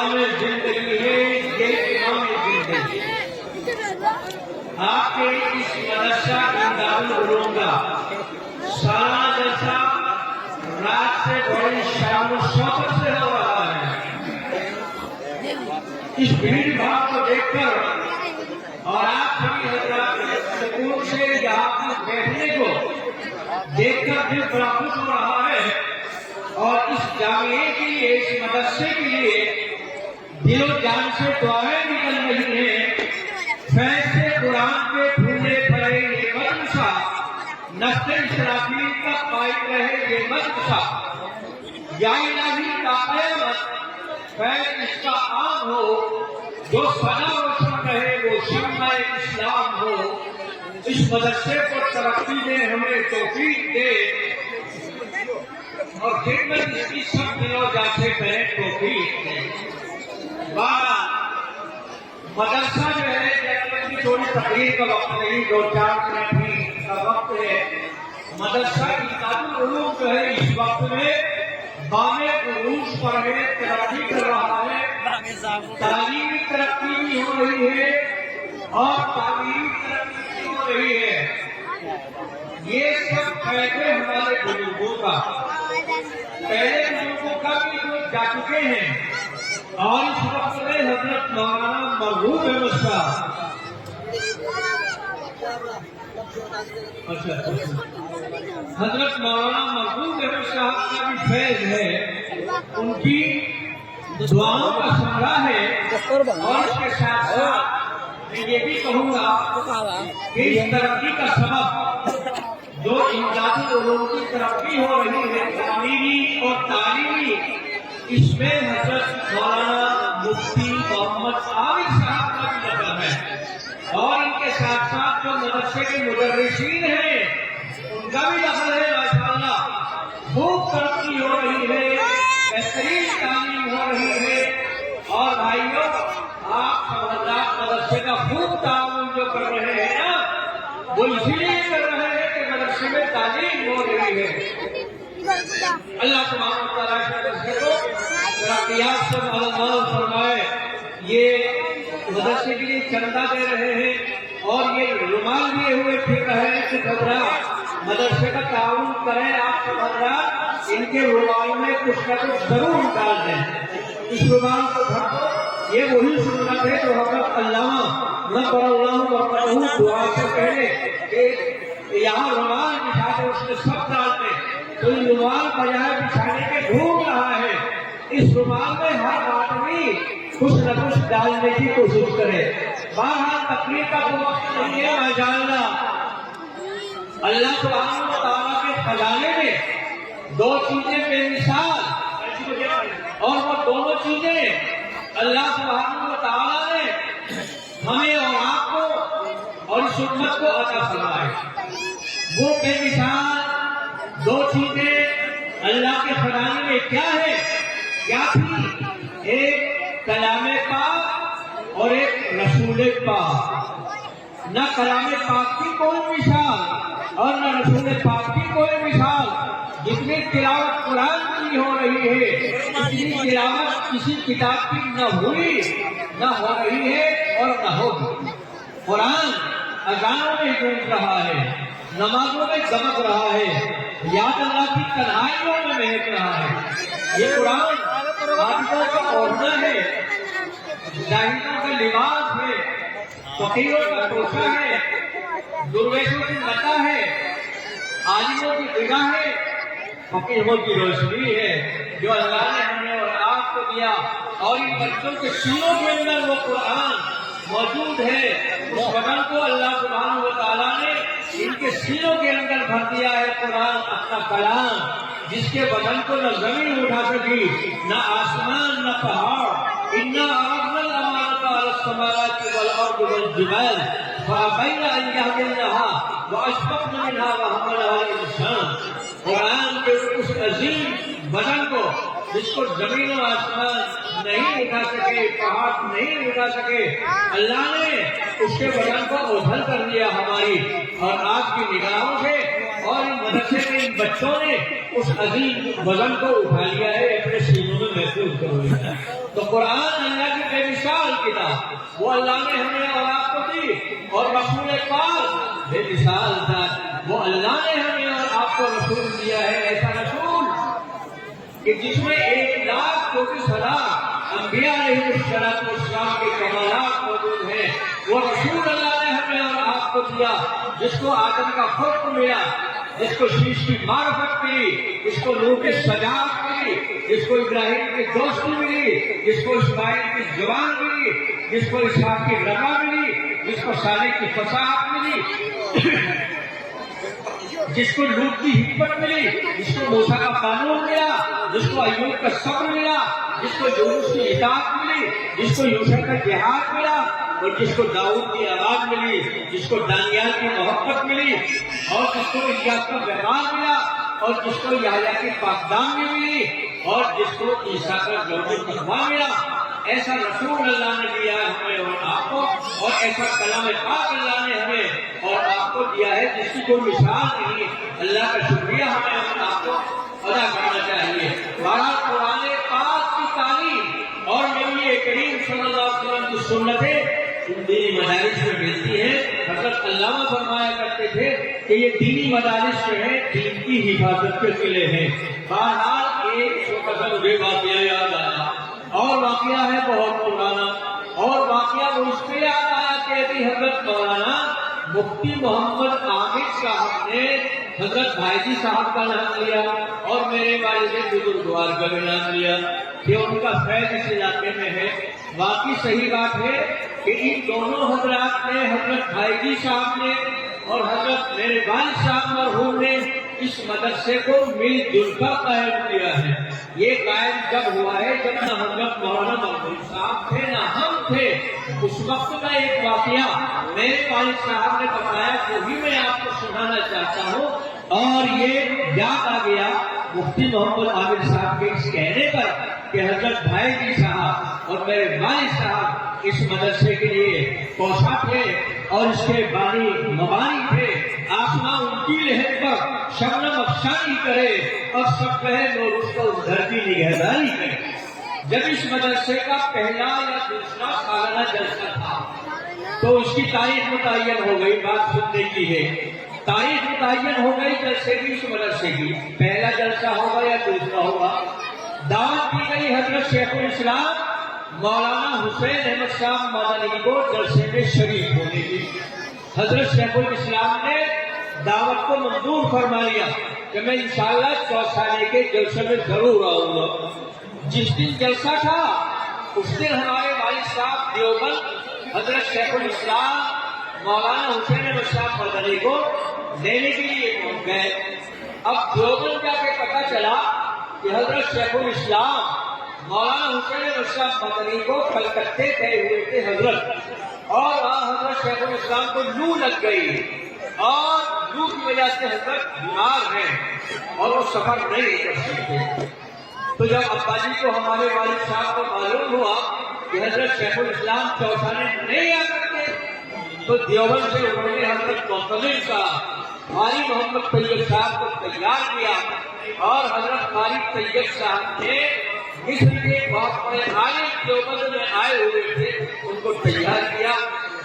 نظام زندگی ہے، یہ امام زندگی ہے۔ آپ کے اس مدرسہ دارالعلوم کا سالانہ جلسہ رات سے بڑی شان و شوقت سے ہو رہا ہے۔ اس بھیڑ بھاڑ کو دیکھ کر اور آپ سبھی حضرات سکون سے یہاں پر بیٹھنے کو دیکھ کر دل بڑا خوش ہو رہا ہے، اور اس جامعے کے لیے، اس مدرسے کے لیے دل و جان سے دعائیں نکل رہی ہیں۔ فیض قرآن کے پھولے پھلے یہ مدرسہ نسل اسرافیل کا قائم رہے، یہ مدرسہ یا الہی کا قیامت فیض اس کا عام ہو، جو سدا روشن رہے وہ شمع اسلام ہو۔ اس مدرسے کو ترقی دے، ہمیں توفیق دے، اور خدمت اس کی سب دلوں جاتے کریں، توفیق دے۔ مدرسہ جو ہے جیسے تھوڑی تقریر کا وقت نہیں، 2-4 منٹ ہی کا وقت ہے۔ مدرسہ دارالعلوم جو ہے اس وقت میں بامِ عروج پر ہے، ترقی کر رہا ہے، تعلیمی ترقی بھی ہو رہی ہے اور تعلیمی ترقی بھی ہو رہی ہے۔ یہ سب فائدے ہمارے بزرگوں کا، پہلے بزرگوں کا بھی جو جا چکے ہیں، اور اس وقت میں حضرت مولانا مرحوم احمد صاحب حضرت مولانا مرحوم احمد صاحب کا بھی فیض ہے، ان کی دعاؤں کا ثمرہ ہے، اور اس کے ساتھ ساتھ میں یہ بھی کہوں گا کہ اس ترقی کا سبب جو امداد العلوم کی ترقی ہو رہی ہے تعلیمی اور تعلیمی، اس میں حضرت مولانا مفتی محمد عامر صاحب کا بھی نظر ہے، اور ان کے ساتھ ساتھ جو مدرسے کے مدرسین ہیں ان کا بھی نظر ہے۔ ماشاءاللہ خوب ترقی ہو رہی ہے، بہترین تعلیم ہو رہی ہے، اور بھائیوں آپ حضرات مدرسے کا خوب تعاون جو کر رہے ہیں نا، وہ اسی لیے کر رہے ہیں کہ مدرسے میں تعلیم ہو رہی ہے۔ اللہ تبارک و تعالیٰ کے مدرسے کو ترقیات سے مالامال فرمائے۔ یہ مدرسے کے لیے چندہ دے رہے ہیں، اور یہ رومال لیے ہوئے پھر رہے ہیں کہ حضرات مدرسے کا تعاون کریں، آپ سب حضرات ان کے رومال میں کچھ نہ کچھ ضرور ڈال دیں۔ اس رومال کو ڈھکو، یہ وہی سنت ہے جو حضرت علامہ نقر اللہ وقتہ دعا سے پہلے کہ یہاں رومال بچھاتے اس میں سب ڈالتے، تو یہ رومال بجائے بچھانے کے ڈھونڈ رہا ہے، اس رومال میں ہر آدمی کچھ نہ کچھ ڈالنے کی کوشش کرے۔ بہرحال تقریر کا تو وقت نہیں ہے، ماشاءاللہ اللہ سبحانہ و تعالیٰ کے خزانے میں 2 چیزیں بے مثال، اور وہ دونوں چیزیں اللہ سبحانہ و تعالیٰ نے ہمیں اور آپ کو اور اس امت کو عطا فرمائے۔ وہ بے مثال 2 چیزیں اللہ کے خزانے میں کیا ہے، کیا تھی؟ ایک کلام پاک اور ایک رسول پاک۔ نہ کلام پاک کی کوئی مثال اور نہ رسول پاک کی کوئی مثال۔ جتنی تلاوت قرآن کی ہو رہی ہے، اتنی تلاوت کسی کتاب کی نہ ہوئی، نہ ہو رہی ہے اور نہ ہوگی۔ قرآن اذانوں میں گونج رہا ہے، نمازوں میں دمک رہا ہے، یاد اللہ کی تنہائیوں میں مہک رہا ہے۔ یہ قرآن عابدوں کا اوڑھنا ہے، زاہدوں کا لباس ہے، فقیروں کا توشہ ہے، درویشوں کی لتا ہے، عالموں کی نگاہ ہے، فقیروں کی روشنی ہے، جو اللہ نے ہمیں اور آپ کو دیا، اور ان بچوں کے سینوں کے اندر وہ قرآن موجود ہے۔ اس وطن کو اللہ سبحانہ و تعالیٰ نے ان کے سینوں کے اندر بھر دیا ہے قرآن، اپنا کلام، جس کے بدن کو نہ زمین اٹھا سکی، نہ آسمان، نہ پہاڑ۔ اِنَّا عَرَضْنَا الْأَمَانَةَ عَلَى السَّمَاوَاتِ وَالْأَرْضِ وَالْجِبَالِ فَأَبَيْنَ أَن يَحْمِلْنَهَا وَأَشْفَقْنَ مِنْهَا وَحَمَلَهَا الْإِنسَانُ۔ قرآن کے اس عظیم بدن کو، جس کو زمین و آسمان نہیں اٹھا سکے، پہاڑ نہیں اٹھا سکے، اللہ نے اس کے بدن کو اوجھل کر دیا ہماری اور آپ کی نگاہوں سے، اور ان مدرسے کے ان بچوں نے اس عظیم وزن کو اٹھا لیا ہے، اپنے سینوں میں محفوظ کر لیا ہے۔ تو قرآن اللہ کی بے مثال کتاب، وہ اللہ نے ہمیں اور آپ کو دی، اور رسول پاک بے مثال تھا، وہ اللہ نے ہمیں اور آپ کو رسول دیا ہے، ایسا رسول کہ جس میں 1,34,000 انبیاء علیہ السلام کے کمالات موجود ہیں۔ وہ رسول اللہ نے ہمیں اور آپ کو دیا، جس کو آدم کا خلق ملا، جس کو شیش کی معرفت ملی، جس کو نوح کی سجاوٹ ملی، جس کو ابراہیم کی دوستی ملی، جس کو اسماعیل کی زبان ملی، جس کو اسحاق کی رضا ملی، جس کو صالح کی فصاحت ملی، جس کو لوط کی حکمت ملی، جس کو موسیٰ کا قانون ملا، جس کو ایوب کا صبر ملا، جس کو یونس کی اطاعت ملی، جس کو یوسف کا جہاد ملا، اور جس کو داؤد کی آواز ملی، جس کو دانیال کی محبت ملی، اور جس کو الیاس کا وقار ملا، اور جس کو یحییٰ کی پاکدامنی ملی، اور جس کو عیسیٰ کا ذوق تقویٰ ملا۔ ایسا رسول اللہ نے دیا ہے ہمیں اور آپ کو، اور ایسا کلام پاک اللہ نے ہمیں اور آپ کو دیا ہے جس کی کوئی مثال نہیں۔ اللہ کا شکریہ ہمیں اور آپ کو ادا کرنا چاہیے۔ بہرحال قرآن پاک کی تعلیم اور نبی کریم صلی اللہ علیہ وسلم کی سنتیں دینی مدارس میں ملتی ہیں۔ حضرت علامہ فرمایا کرتے تھے کہ یہ دینی مدارس جو ہیں دین کی حفاظت کے قلعے ہیں۔ بہرحال ایک چھوٹا سا مجھے واقعہ یاد آیا، اور واقعہ ہے بہت پرانا، اور واقعہ وہ اس میں یاد آیا کہ ابھی حضرت مولانا مفتی محمد عامر صاحب نے حضرت بھائی صاحب کا نام لیا، اور میرے والد بزرگوار کا بھی نام لیا کہ ان کا فیض اس علاقے میں ہے۔ واقعی صحیح بات ہے کہ ان دونوں حضرات نے، حضرت بھائی صاحب نے اور حضرت میرے والد صاحب مرحوم نے، اس مدرسے کو مل جل کر قائم کیا ہے۔ یہ قائم جب ہوا ہے جب نہ حضرت مولانا محمود صاحب تھے نہ ہم تھے۔ اس وقت کا ایک واقعہ میرے والد صاحب نے بتایا، وہی میں آپ کو سنانا چاہتا ہوں، اور یہ یاد آ گیا مفتی محمد عامر صاحب کے اس کہنے پر کہ حضرت بھائی صاحب اور میرے والد صاحب اس مدرسے کے لیے کوشاں تھے اور اس کے بانی مبانی تھے۔ آسمان ان کی لہر پر شبنم افشانی کرے اور سب کہے لوگ اس کو دھرتی نگہداری کرے۔ جب اس مدرسے کا پہلا یا دوسرا سالانہ جلسہ تھا تو اس کی تاریخ متعین ہو گئی، بات سننے کی ہے، تاریخ متعین ہو گئی جلسے کی، اس مدرسے کی پہلا جلسہ ہوگا یا دوسرا ہوگا۔ دعوت دی گئی حضرت شیخ الاسلام مولانا حسین احمد صاحب مدنی کو جلسے میں شریک ہونے کی۔ حضرت شیخ الاسلام نے دعوت کو منظور فرما لیا کہ میں انشاءاللہ چوسالے کے جلسے میں ضرور آؤں گا۔ جس دن جلسہ تھا اس دن ہمارے والد صاحب دیوبند حضرت شیخ الاسلام مولانا حسین احمد صاحب مدنی کو لینے کے لیے پہنچ گئے۔ اب دیوبند جا کے پتہ چلا کہ حضرت شیخ الاسلام مولانا حسین احمد صاحب مدنی کو کلکتے گئے ہوئے تھے حضرت، اور وہاں حضرت شیخ الاسلام کو لو لگ گئی، اور لو کی وجہ سے حضرت بیمار ہیں اور وہ سفر نہیں کر سکتے۔ تو جب ابا جی کو ہمارے والد صاحب کو معلوم ہوا کہ حضرت شیخ الاسلام چوسانے نہیں آ سکتے، تو دیوبند سے انہوں نے حضرت معتمر صاحب قاری محمد طیب صاحب کو تیار کیا، اور حضرت قاری طیب صاحب نے مصر کے بہت بڑے عالم دیوبند میں آئے ہوئے تھے ان کو تیار کیا،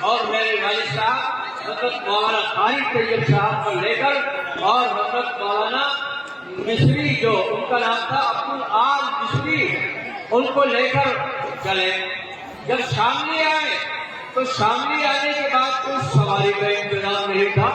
اور میرے والد صاحب حضرت مولانا قاری طیب صاحب کو لے کر، اور حضرت مولانا مصری جو ان کا نام تھا عبدالعال مصری، ان کو لے کر چلے۔ جب شاملی آئے تو شاملی آنے کے بعد کوئی سواری کا انتظام نہیں تھا۔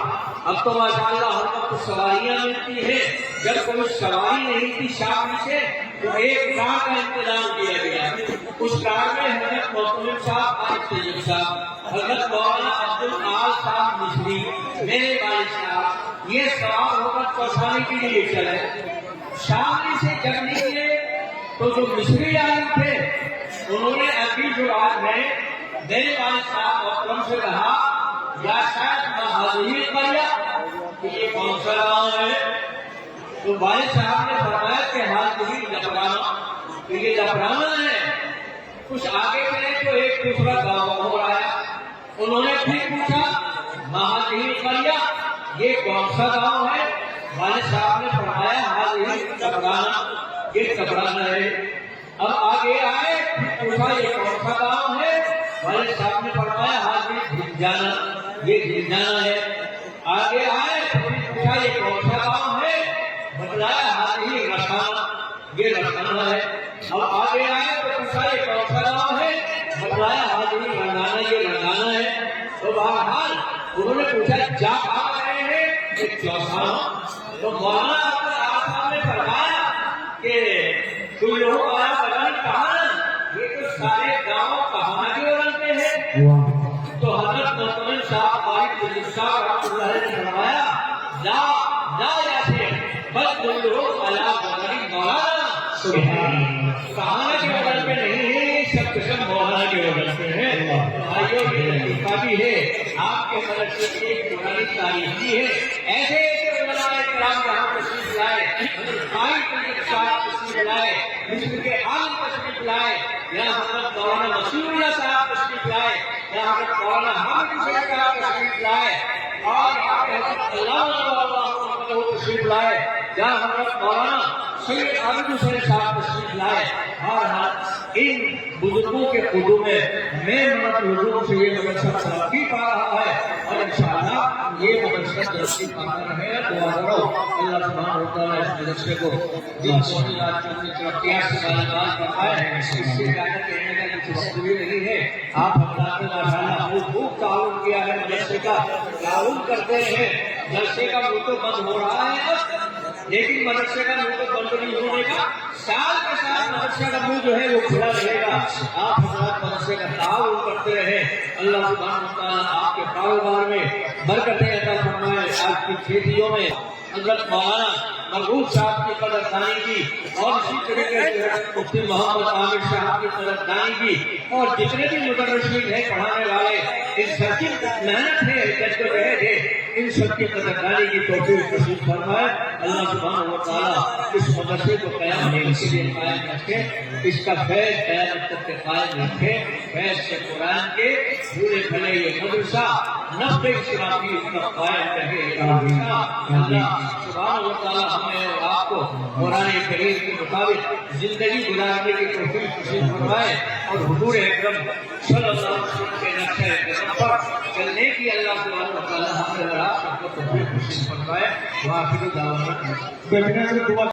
اب تو ماشاءاللہ ہر وقت سواریاں ملتی ہیں، جب کوئی سواری نہیں تھی شاملی سے تو ایک کار کا انتظام کیا گیا۔ اس کار میں حضرت معتمر صاحب قاری طیب صاحب، حضرت مولانا عبدالعال صاحب مصری، میرے والد صاحب یہ سوار ہو کر چوسانے کے لیے چلے۔ شاملی سے جب نکلے تو جو مصری عالم تھے انہوں نے ابھی جو آج ہے میرے والد صاحب محترم سے کہا، یا شاید مہاجری قریہ کہ یہ کون سا گاؤں ہے؟ تو والد صاحب نے فرمایا کہ حاضری جفرانہ، کہ یہ جفرانہ ہے۔ کچھ آگے چلے تو ایک دوسرا گاؤں ہو رہا ہے۔ انہوں نے پھر پوچھا مہاجری قریہ یہ کون سا گاؤں ہے؟ والد صاحب نے فرمایا حاضر کبرانا، یہ کبرانا ہے۔ اب آگے آئے، پوچھا یہ کون سا گاؤں ہے؟ والد صاحب نے فرمایا حاضر جھنجھانا، یہ جھنجھانا ہے۔ آگے آئے، پوچھا یہ کون سا گاؤں ہے؟ بتلایا حاضر رسانہ، یہ رسانہ ہے۔ اب آگے آئے تو پوچھا یہ کون سا گاؤں ہے؟ بتلایا حاضر رنگانا، یہ رنگانا ہے۔ تو بہرحال انہوں نے پوچھا جا کہاں رہے ہیں؟ یہ چوسانا۔ تو مولانا صاحب نے فرمایا کہ تم لوگوں کا بدن کہاں؟ یہ تو سارے گاؤں کہاں کے رہتے ہیں؟ تو حضرت محتمل صاحب مالک صاحب رحمۃ اللہ علیہ نے فرمایا لا لا ایسے بس تم لوگ اللہ بدن مولانا کہاں کے بدن پہ نہیں ہے، سب قسم مولانا کے بدن پہ ہے۔ بھائیوں کی لطیفہ بھی ہے، آپ کے مدرسے کی ایک پرانی تاریخ بھی ہے۔ ایسے علماء کرام یہاں تشریف لائے، تشریف لائے، مصر کے عالم تشریف لائے، یہاں حضرت مولانا مسیح اللہ صاحب تشریف لائے، یہاں حضرت مولانا حامد حسین صاحب تشریف لائے، اور یہاں حضرت اللہ تشریف لائے، یہاں حضرت مولانا سید عابد حسین صاحب تشریف لائے۔ اور ان بزرگوں کے قدوم میں منت حضور سے یہ مدرسہ ترقی پا رہا ہے، اور انشاءاللہ یہ مدرسہ ترقی پاتا رہے گا۔ دعا کرو اللہ سبحانہ و تعالیٰ اس مدرسے کو دین سوچی رات کی ترقیات سے بالابال فرمائے۔ اس سے زیادہ کہنے کا کچھ وقت بھی نہیں ہے۔ آپ حضرات نے ماشاءاللہ خوب تعاون کیا ہے، مدرسے کا تعاون کرتے ہیں۔ مدرسے کا منہ تو بند ہو رہا ہے، لیکن مدرسے کا منہ تو بند نہیں ہونے کا، سال کے ساتھ مدرسے کا منہ جو ہے وہ کھلا رہے گا۔ آپ حضرات مدرسے کا تعاون کرتے رہے، اللہ سبحانہ و تعالیٰ آپ کے کاروبار میں برکتیں عطا فرمائے، آپ کی کھیتیوں میں۔ حضرت مولانا مرحوم صاحب کی قدردانی کی، اور اسی طریقے سے مفتی محمد عامر صاحب کی قدردانی کی، اور جتنے بھی مدرسین ہیں پڑھانے والے، ان سب کی محنت ہے، جدوجہد ہے، ان سب کی قدردانی کی توفیق نصیب فرمائے۔ اللہ سبحانہ و تعالیٰ اس مدرسے کو قیام کے لیے قائم رکھے، اس کا فیض قیامت تک کے قائم رکھے، فیض سے قرآن کے بھولے بھلے یہ مدرسہ 90 اسلامی کا قائم رہے۔ اللہ سبحانہ و تعالیٰ ہمیں اور آپ کو قرآن کریم کے مطابق زندگی گزارنے کی توفیق نصیب فرمائے، اور حضور اکرم صلی اللہ علیہ وسلم کے نقشۂ قدم پر چلنے کی اللہ سبحانہ و تعالیٰ ہمیں اور آپ کو توفیق نصیب فرمائے۔ وآخر دعوانا